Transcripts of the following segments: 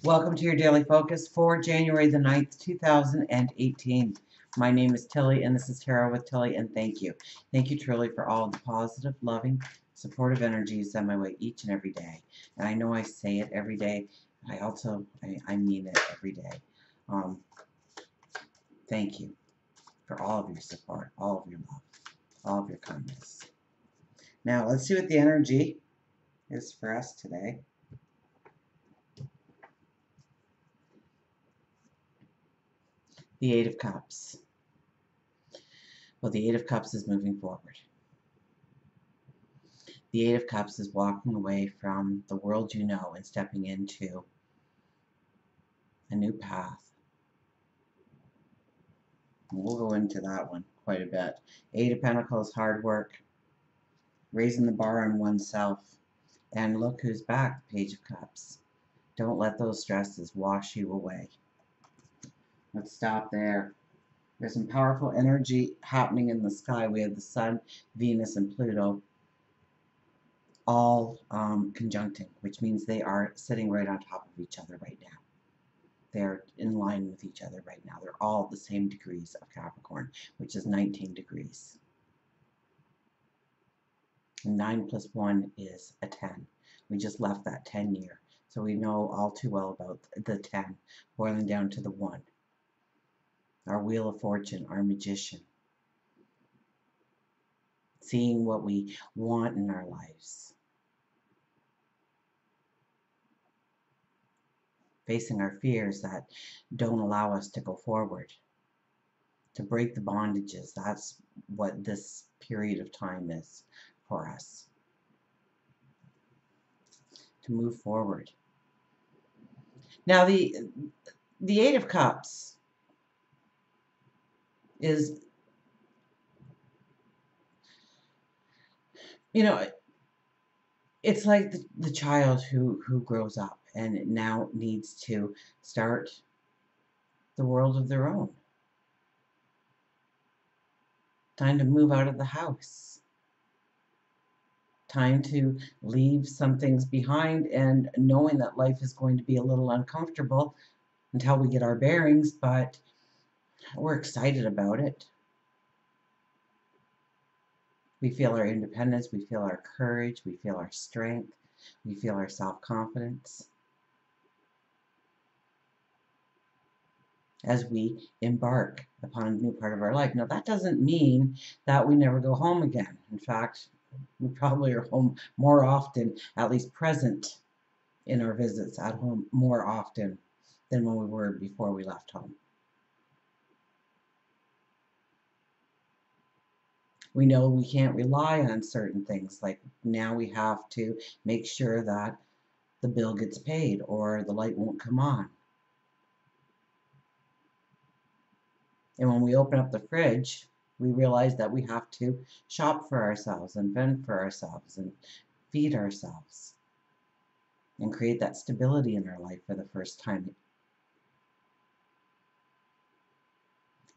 Welcome to your daily focus for January the 9th, 2018. My name is Tilly, and this is Tarot with Tilly, and thank you. Thank you truly for all the positive, loving, supportive energy you send my way each and every day. And I know I say it every day, but I mean it every day. Thank you for all of your support, all of your love, all of your kindness. Now, let's see what the energy is for us today. The Eight of Cups. Well, the Eight of Cups is moving forward. The Eight of Cups is walking away from the world you know and stepping into a new path. We'll go into that one quite a bit. Eight of Pentacles, hard work, raising the bar on oneself. And look who's back, Page of Cups. Don't let those stresses wash you away. Let's stop there. There's some powerful energy happening in the sky. We have the Sun, Venus, and Pluto all conjuncting, which means they are sitting right on top of each other right now. They're in line with each other right now. They're all the same degrees of Capricorn, which is 19 degrees. And 9 plus 1 is a 10. We just left that 10 year. So we know all too well about the 10 boiling down to the 1. Our Wheel of Fortune, our magician. Seeing what we want in our lives. Facing our fears that don't allow us to go forward. To break the bondages. That's what this period of time is for us. To move forward. Now the Eight of Cups is, you know, it's like the child who grows up and now needs to start the world of their own. Time to move out of the house. Time to leave some things behind, and knowing that life is going to be a little uncomfortable until we get our bearings, but we're excited about it. We feel our independence, we feel our courage, we feel our strength, we feel our self-confidence as we embark upon a new part of our life. Now, that doesn't mean that we never go home again. In fact, we probably are home more often, at least present in our visits at home more often than when we were before we left home. We know we can't rely on certain things, like now we have to make sure that the bill gets paid or the light won't come on. And when we open up the fridge, we realize that we have to shop for ourselves and fend for ourselves and feed ourselves and create that stability in our life for the first time.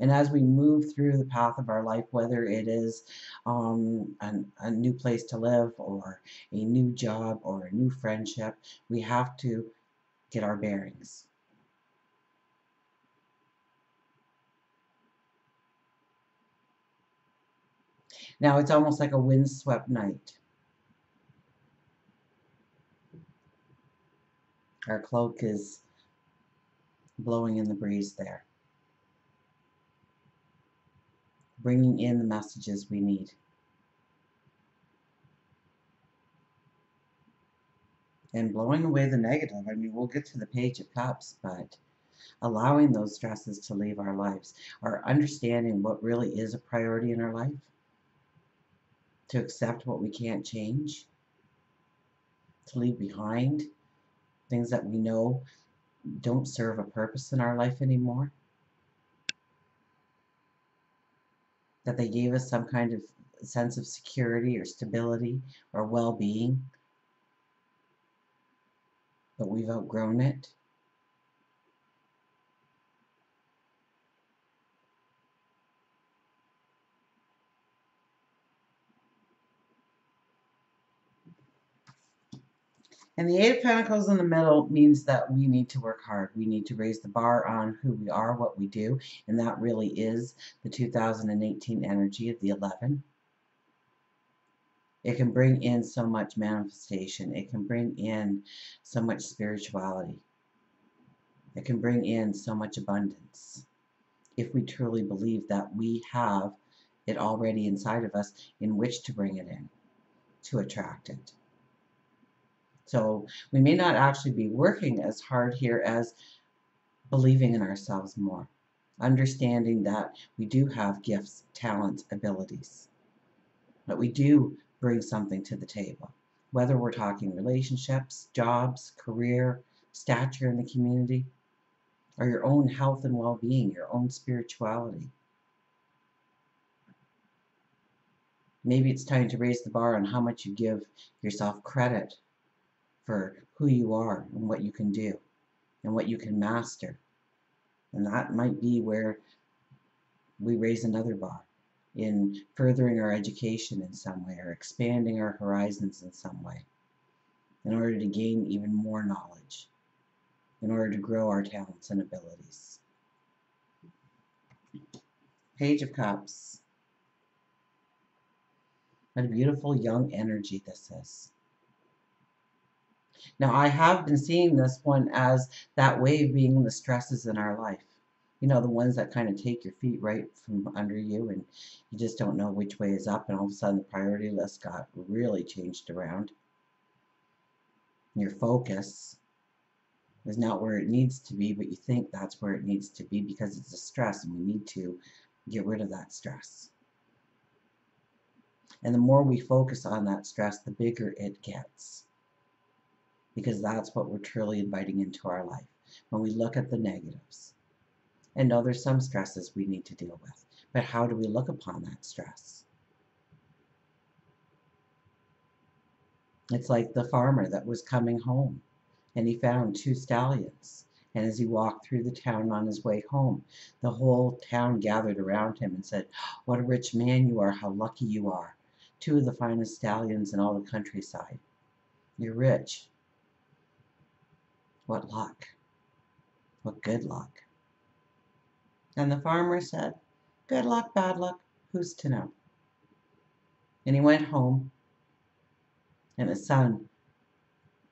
And as we move through the path of our life, whether it is a new place to live or a new job or a new friendship, we have to get our bearings. Now it's almost like a windswept night. Our cloak is blowing in the breeze there, bringing in the messages we need. And blowing away the negative. I mean, we'll get to the Page of Cups, but allowing those stresses to leave our lives, or understanding what really is a priority in our life, to accept what we can't change, to leave behind things that we know don't serve a purpose in our life anymore, that they gave us some kind of sense of security or stability or well-being, but we've outgrown it. And the Eight of Pentacles in the middle means that we need to work hard. We need to raise the bar on who we are, what we do. And that really is the 2018 energy of the 11. It can bring in so much manifestation. It can bring in so much spirituality. It can bring in so much abundance. If we truly believe that we have it already inside of us in which to bring it in, to attract it. So we may not actually be working as hard here as believing in ourselves more, understanding that we do have gifts, talents, abilities, that we do bring something to the table, whether we're talking relationships, jobs, career, stature in the community, or your own health and well-being, your own spirituality. Maybe it's time to raise the bar on how much you give yourself credit for who you are and what you can do and what you can master. And that might be where we raise another bar in furthering our education in some way or expanding our horizons in some way in order to gain even more knowledge, in order to grow our talents and abilities. Page of Cups. What a beautiful young energy this is. Now, I have been seeing this one as that wave being the stresses in our life. You know, the ones that kind of take your feet right from under you and you just don't know which way is up, and all of a sudden the priority list got really changed around. Your focus is not where it needs to be, but you think that's where it needs to be because it's a stress and we need to get rid of that stress. And the more we focus on that stress, the bigger it gets. Because that's what we're truly inviting into our life when we look at the negatives. And no, there's some stresses we need to deal with, but how do we look upon that stress? It's like the farmer that was coming home and he found 2 stallions. And as he walked through the town on his way home, the whole town gathered around him and said, "What a rich man you are, how lucky you are. 2 of the finest stallions in all the countryside. You're rich. What luck. What good luck." And the farmer said, "Good luck, bad luck, who's to know?" And he went home, and his son,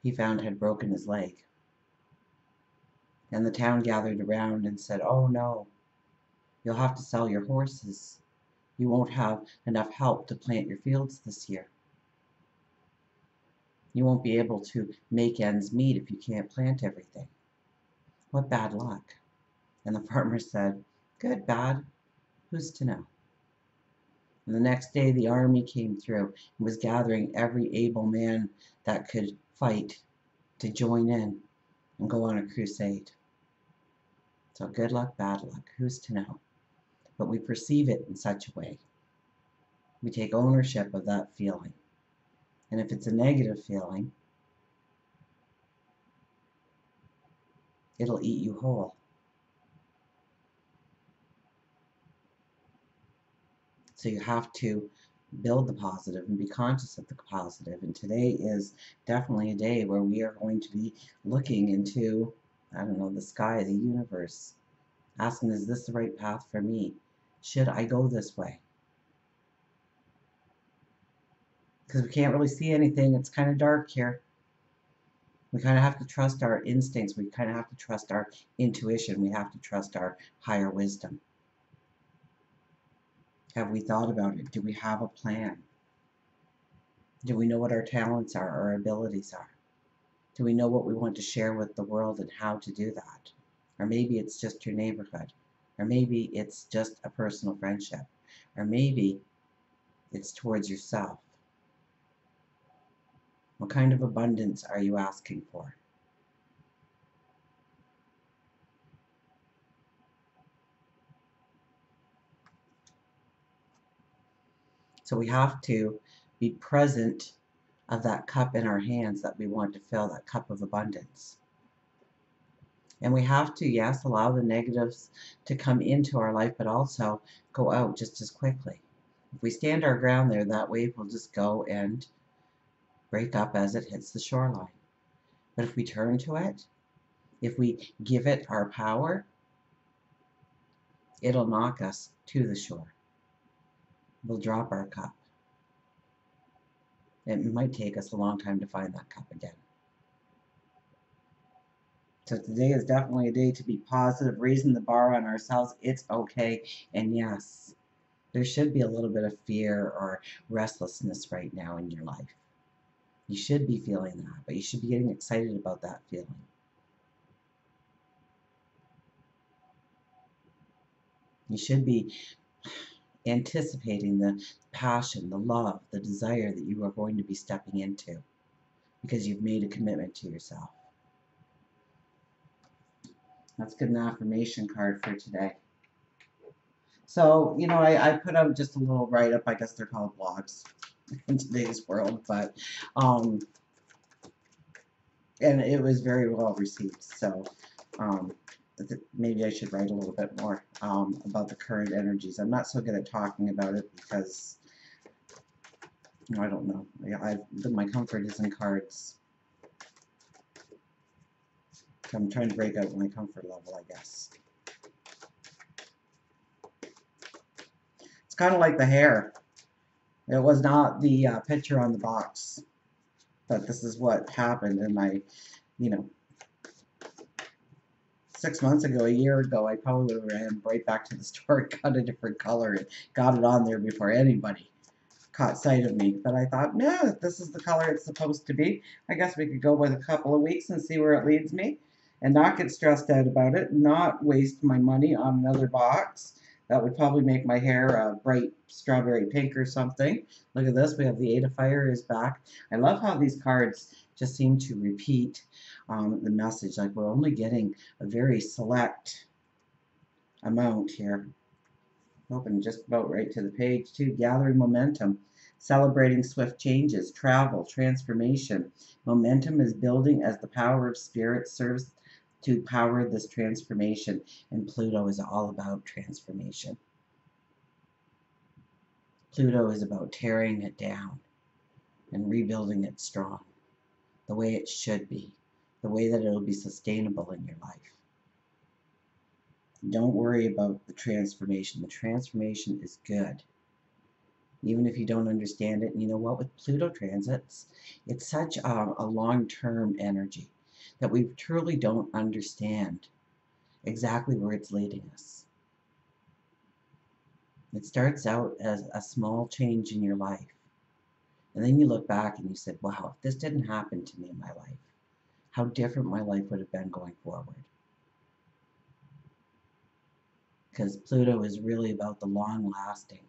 he found, had broken his leg. And the town gathered around and said, "Oh no, you'll have to sell your horses. You won't have enough help to plant your fields this year. You won't be able to make ends meet if you can't plant everything. What bad luck." And the farmer said, "Good, bad, who's to know?" And the next day the army came through and was gathering every able man that could fight to join in and go on a crusade. So good luck, bad luck, who's to know? But we perceive it in such a way. We take ownership of that feeling. And if it's a negative feeling, it'll eat you whole. So you have to build the positive and be conscious of the positive. And today is definitely a day where we are going to be looking into, I don't know, the sky, the universe, asking, is this the right path for me? Should I go this way? Because we can't really see anything. It's kind of dark here. We kind of have to trust our instincts. We kind of have to trust our intuition. We have to trust our higher wisdom. Have we thought about it? Do we have a plan? Do we know what our talents are, our abilities are? Do we know what we want to share with the world and how to do that? Or maybe it's just your neighborhood. Or maybe it's just a personal friendship. Or maybe it's towards yourself. What kind of abundance are you asking for? So we have to be present of that cup in our hands that we want to fill, that cup of abundance. And we have to, yes, allow the negatives to come into our life, but also go out just as quickly. If we stand our ground there, that wave will just go and break up as it hits the shoreline. But if we turn to it, if we give it our power, it'll knock us to the shore. We'll drop our cup. It might take us a long time to find that cup again. So today is definitely a day to be positive, raising the bar on ourselves. It's okay. And yes, there should be a little bit of fear or restlessness right now in your life. You should be feeling that, but you should be getting excited about that feeling. You should be anticipating the passion, the love, the desire that you are going to be stepping into because you've made a commitment to yourself. That's good, an affirmation card for today. So, you know, I put out just a little write-up. I guess they're called blogs in today's world, but and it was very well received. So maybe I should write a little bit more about the current energies. I'm not so good at talking about it because I don't know. My comfort is in cards. So I'm trying to break out my comfort level, I guess. It's kind of like the hair. It was not the picture on the box, but this is what happened. And you know, 6 months ago, a year ago, I probably ran right back to the store, got a different color, and got it on there before anybody caught sight of me. But I thought, no, if this is the color it's supposed to be, I guess we could go with a couple of weeks and see where it leads me and not get stressed out about it, not waste my money on another box. That would probably make my hair a bright strawberry pink or something. Look at this. We have the Eight of Fire is back. I love how these cards just seem to repeat the message. Like we're only getting a very select amount here. Open just about right to the page too. Gathering momentum, celebrating swift changes, travel, transformation. Momentum is building as the power of spirit serves to power this transformation. And Pluto is all about transformation. Pluto is about tearing it down and rebuilding it strong, the way it should be, the way that it'll be sustainable in your life. Don't worry about the transformation. The transformation is good. Even if you don't understand it. And you know what? With Pluto transits, it's such a long-term energy that we truly don't understand exactly where it's leading us. It starts out as a small change in your life. And then you look back and you said, wow, if this didn't happen to me in my life, how different my life would have been going forward. Because Pluto is really about the long-lasting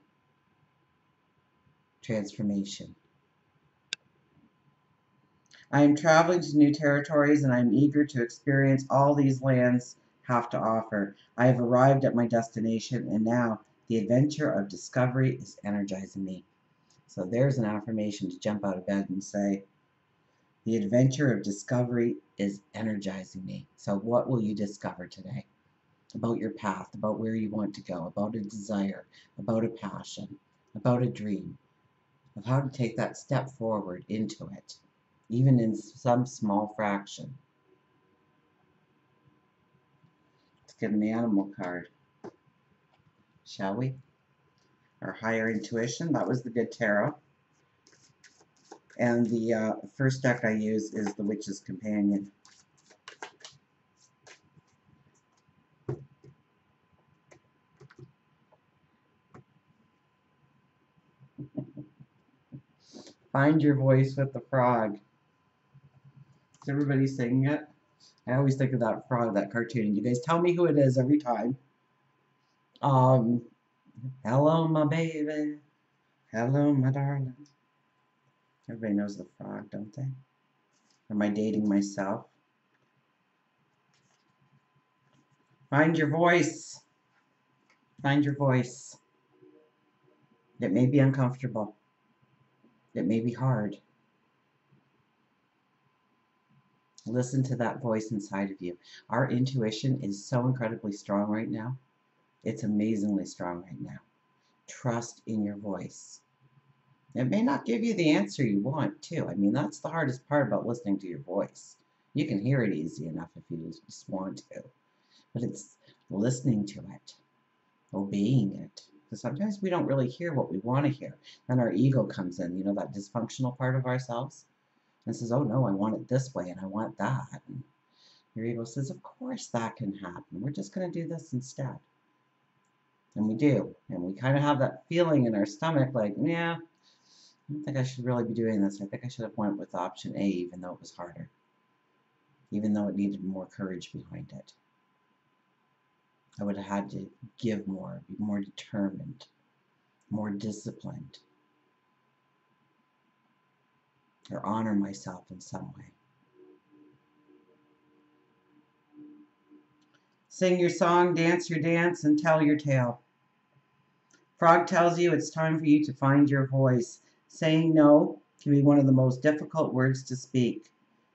transformation. I am traveling to new territories and I am eager to experience all these lands have to offer. I have arrived at my destination and now the adventure of discovery is energizing me. So there's an affirmation to jump out of bed and say, the adventure of discovery is energizing me. So what will you discover today? About your path, about where you want to go, about a desire, about a passion, about a dream, of how to take that step forward into it, even in some small fraction. Let's get an animal card, shall we? Our higher intuition, that was the good tarot. And the first deck I use is the Witch's Companion. Find your voice with the frog. Is everybody singing it? I always think of that frog, that cartoon. You guys tell me who it is every time. Hello, my baby. Hello, my darling. Everybody knows the frog, don't they? Am I dating myself? Find your voice. Find your voice. It may be uncomfortable. It may be hard. Listen to that voice inside of you. Our intuition is so incredibly strong right now. It's amazingly strong right now. Trust in your voice. It may not give you the answer you want, too. I mean, that's the hardest part about listening to your voice. You can hear it easy enough if you just want to, but it's listening to it, obeying it. Because sometimes we don't really hear what we want to hear. Then our ego comes in, that dysfunctional part of ourselves, and says, oh no, I want it this way and I want that. And your ego says, of course that can happen. We're just going to do this instead. And we do. And we kind of have that feeling in our stomach like, yeah, I don't think I should really be doing this. I think I should have went with option A, even though it was harder, even though it needed more courage behind it. I would have had to give more, be more determined, more disciplined, or honor myself in some way. Sing your song, dance your dance, and tell your tale. Frog tells you it's time for you to find your voice. Saying no can be one of the most difficult words to speak.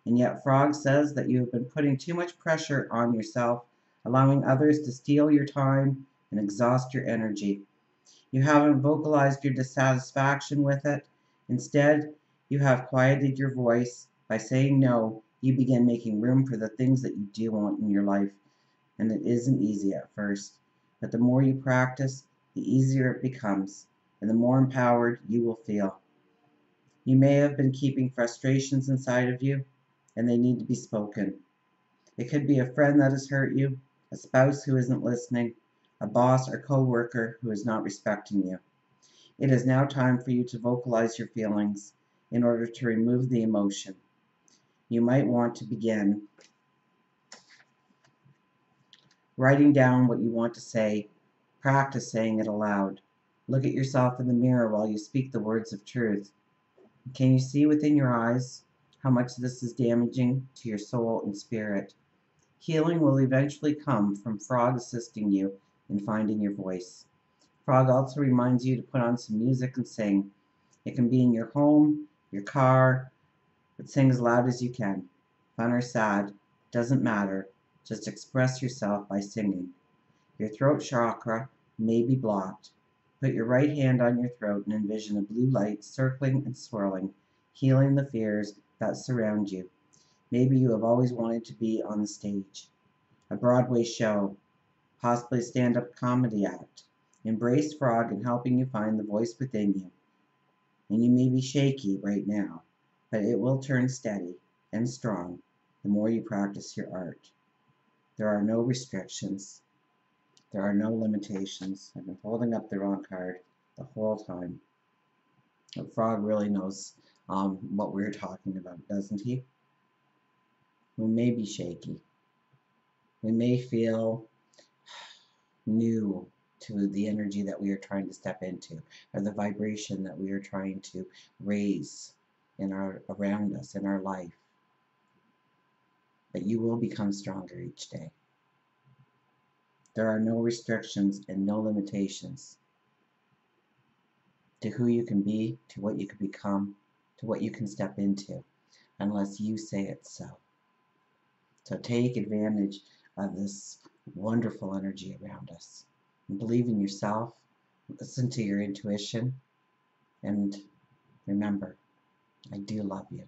And yet Frog says that you have been putting too much pressure on yourself, allowing others to steal your time and exhaust your energy. You haven't vocalized your dissatisfaction with it. Instead, you have quieted your voice. By saying no, you begin making room for the things that you do want in your life. And it isn't easy at first, but the more you practice, the easier it becomes, and the more empowered you will feel. You may have been keeping frustrations inside of you, and they need to be spoken. It could be a friend that has hurt you, a spouse who isn't listening, a boss or co-worker who is not respecting you. It is now time for you to vocalize your feelings in order to remove the emotion. You might want to begin writing down what you want to say. Practice saying it aloud. Look at yourself in the mirror while you speak the words of truth. Can you see within your eyes how much this is damaging to your soul and spirit? Healing will eventually come from Frog assisting you in finding your voice. Frog also reminds you to put on some music and sing. It can be in your home, your car, but sing as loud as you can. Fun or sad, doesn't matter. Just express yourself by singing. Your throat chakra may be blocked. Put your right hand on your throat and envision a blue light circling and swirling, healing the fears that surround you. Maybe you have always wanted to be on the stage, a Broadway show, possibly a stand-up comedy act. Embrace Frog in helping you find the voice within you. And you may be shaky right now, but it will turn steady and strong the more you practice your art. There are no restrictions. There are no limitations. I've been holding up the wrong card the whole time. The Frog really knows what we're talking about, doesn't he? We may be shaky. We may feel new to the energy that we are trying to step into, or the vibration that we are trying to raise around us in our life. But you will become stronger each day. There are no restrictions and no limitations to who you can be, to what you can become, to what you can step into, unless you say it so. So take advantage of this wonderful energy around us. And believe in yourself, listen to your intuition, and remember, I do love you.